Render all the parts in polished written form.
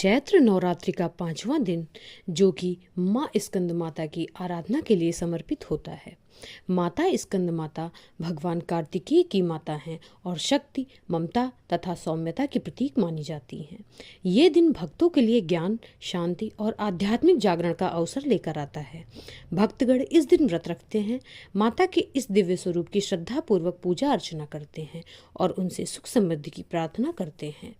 चैत्र नवरात्रि का 5वां दिन जो कि माँ स्कंद माता की आराधना के लिए समर्पित होता है। माता स्कंद माता भगवान कार्तिकेय की माता हैं और शक्ति, ममता तथा सौम्यता के प्रतीक मानी जाती हैं। ये दिन भक्तों के लिए ज्ञान, शांति और आध्यात्मिक जागरण का अवसर लेकर आता है। भक्तगण इस दिन व्रत रखते हैं, माता के इस दिव्य स्वरूप की श्रद्धापूर्वक पूजा अर्चना करते हैं और उनसे सुख समृद्धि की प्रार्थना करते हैं।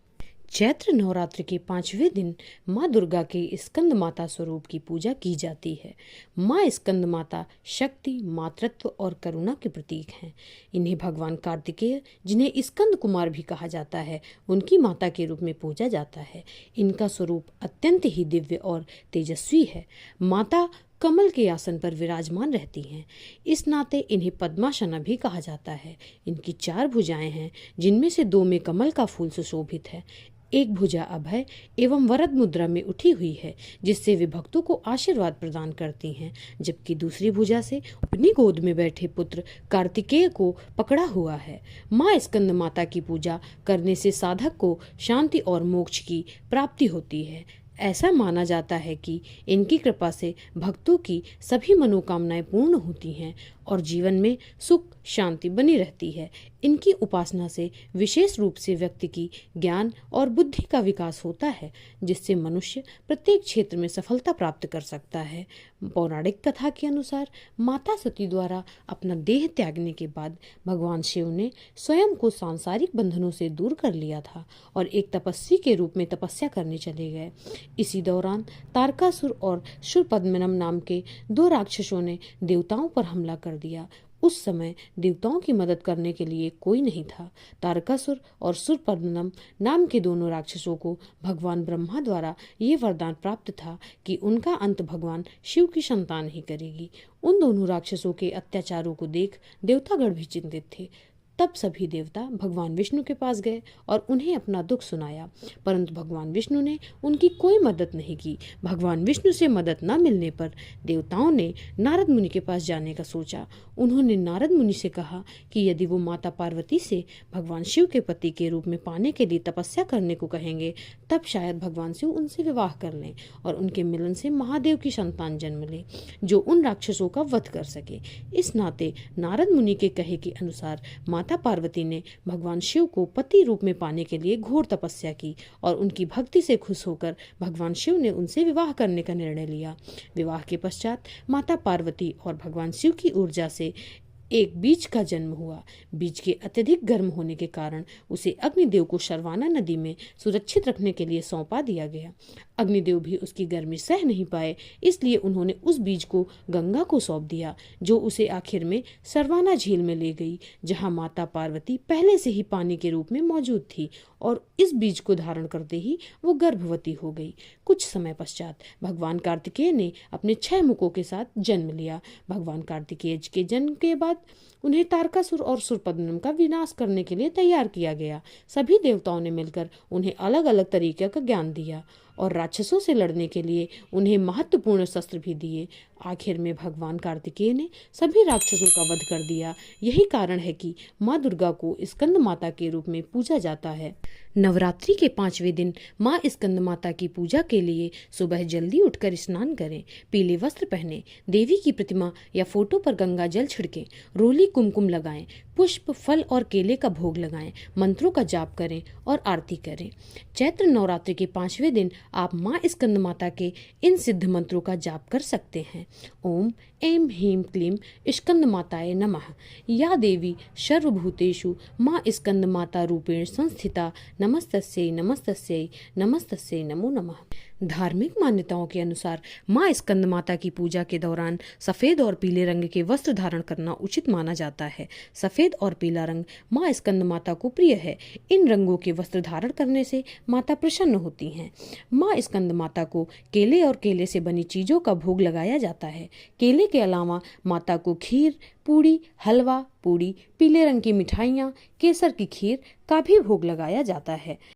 चैत्र नवरात्रि के 5वें दिन माँ दुर्गा के स्कंद माता स्वरूप की पूजा की जाती है। माँ स्कंद माता शक्ति, मातृत्व और करुणा के प्रतीक हैं। इन्हें भगवान कार्तिकेय, जिन्हें स्कंद कुमार भी कहा जाता है, उनकी माता के रूप में पूजा जाता है। इनका स्वरूप अत्यंत ही दिव्य और तेजस्वी है। माता कमल के आसन पर विराजमान रहती हैं। इस नाते इन्हें पद्मासना भी कहा जाता है। इनकी 4 भुजाएं हैं, जिनमें से 2 में कमल का फूल सुशोभित है। एक भुजा अभय एवं वरद मुद्रा में उठी हुई है, जिससे वे भक्तों को आशीर्वाद प्रदान करती हैं, जबकि दूसरी भुजा से अपनी गोद में बैठे पुत्र कार्तिकेय को पकड़ा हुआ है। माँ स्कंद माता की पूजा करने से साधक को शांति और मोक्ष की प्राप्ति होती है। ऐसा माना जाता है कि इनकी कृपा से भक्तों की सभी मनोकामनाएं पूर्ण होती हैं और जीवन में सुख शांति बनी रहती है। इनकी उपासना से विशेष रूप से व्यक्ति की ज्ञान और बुद्धि का विकास होता है, जिससे मनुष्य प्रत्येक क्षेत्र में सफलता प्राप्त कर सकता है। पौराणिक कथा के अनुसार माता सती द्वारा अपना देह त्यागने के बाद भगवान शिव ने स्वयं को सांसारिक बंधनों से दूर कर लिया था और एक तपस्वी के रूप में तपस्या करने चले गए। इसी दौरान तारकासुर और शूरपद्मनम नाम के 2 राक्षसों ने देवताओं पर हमला कर दिया। उस समय देवताओं की मदद करने के लिए कोई नहीं था। तारकासुर और शूरपद्मनम नाम के दोनों राक्षसों को भगवान ब्रह्मा द्वारा ये वरदान प्राप्त था कि उनका अंत भगवान शिव की संतान ही करेगी। उन दोनों राक्षसों के अत्याचारों को देख देवतागण भी चिंतित थे। तब सभी देवता भगवान विष्णु के पास गए और उन्हें अपना दुख सुनाया, परंतु भगवान विष्णु ने उनकी कोई मदद नहीं की। भगवान विष्णु से मदद न मिलने पर देवताओं ने नारद मुनि के पास जाने का सोचा। उन्होंने नारद मुनि से कहा कि यदि वो माता पार्वती से भगवान शिव के पति के रूप में पाने के लिए तपस्या करने को कहेंगे, तब शायद भगवान शिव उनसे विवाह कर लें और उनके मिलन से महादेव की संतान जन्म ले, जो उन राक्षसों का वध कर सके। इस नाते नारद मुनि के कहे के अनुसार माता पार्वती ने भगवान शिव को पति रूप में पाने के लिए घोर तपस्या की और उनकी भक्ति से खुश होकर भगवान शिव ने उनसे विवाह करने का निर्णय लिया। विवाह के पश्चात माता पार्वती और भगवान शिव की ऊर्जा से एक बीज का जन्म हुआ। बीज के अत्यधिक गर्म होने के कारण उसे अग्निदेव को शर्वाना नदी में सुरक्षित रखने के लिए सौंपा दिया गया। अग्निदेव भी उसकी गर्मी सह नहीं पाए, इसलिए उन्होंने उस बीज को गंगा को सौंप दिया, जो उसे आखिर में सरवाना झील में ले गई, जहां माता पार्वती पहले से ही पानी के रूप में मौजूद थी और इस बीज को धारण करते ही वो गर्भवती हो गई। कुछ समय पश्चात भगवान कार्तिकेय ने अपने 6 मुखों के साथ जन्म लिया। भगवान कार्तिकेय के जन्म के बाद उन्हें तारकासुर और शूरपद्मनम का विनाश करने के लिए तैयार किया गया। सभी देवताओं ने मिलकर उन्हें अलग अलग तरीके का ज्ञान दिया और राक्षसों से लड़ने के लिए उन्हें महत्वपूर्ण शस्त्र भी दिए। आखिर में भगवान कार्तिकेय ने सभी राक्षसों का वध कर दिया। यही कारण है कि माँ दुर्गा को स्कंद माता के रूप में पूजा जाता है। नवरात्रि के 5वें दिन माँ स्कंद माता की पूजा के लिए सुबह जल्दी उठकर स्नान करें, पीले वस्त्र पहने, देवी की प्रतिमा या फोटो पर गंगा जल छिड़कें, रोली कुमकुम लगाएं, पुष्प, फल और केले का भोग लगाएं, मंत्रों का जाप करें और आरती करें। चैत्र नवरात्रि के 5वें दिन आप माँ स्कंद माता के इन सिद्ध मंत्रों का जाप कर सकते हैं। ओम ऐं ह्रीं क्लीं स्कंद माताय नमः। या देवी सर्वभूतेषु माँ स्कंद माता रूपेण संस्थिता, नमस्तस्यै नमस्तस्यै नमस्तस्यै नमो नमः। धार्मिक मान्यताओं के अनुसार माँ स्कंद माता की पूजा के दौरान सफ़ेद और पीले रंग के वस्त्र धारण करना उचित माना जाता है। सफ़ेद और पीला रंग माँ स्कंद माता को प्रिय है। इन रंगों के वस्त्र धारण करने से माता प्रसन्न होती हैं। माँ स्कंद माता को केले और केले से बनी चीज़ों का भोग लगाया जाता है। केले के अलावा माता को खीर, पूड़ी, हलवा, पूड़ी, पीले रंग की मिठाइयाँ, केसर की खीर का भी भोग लगाया जाता है।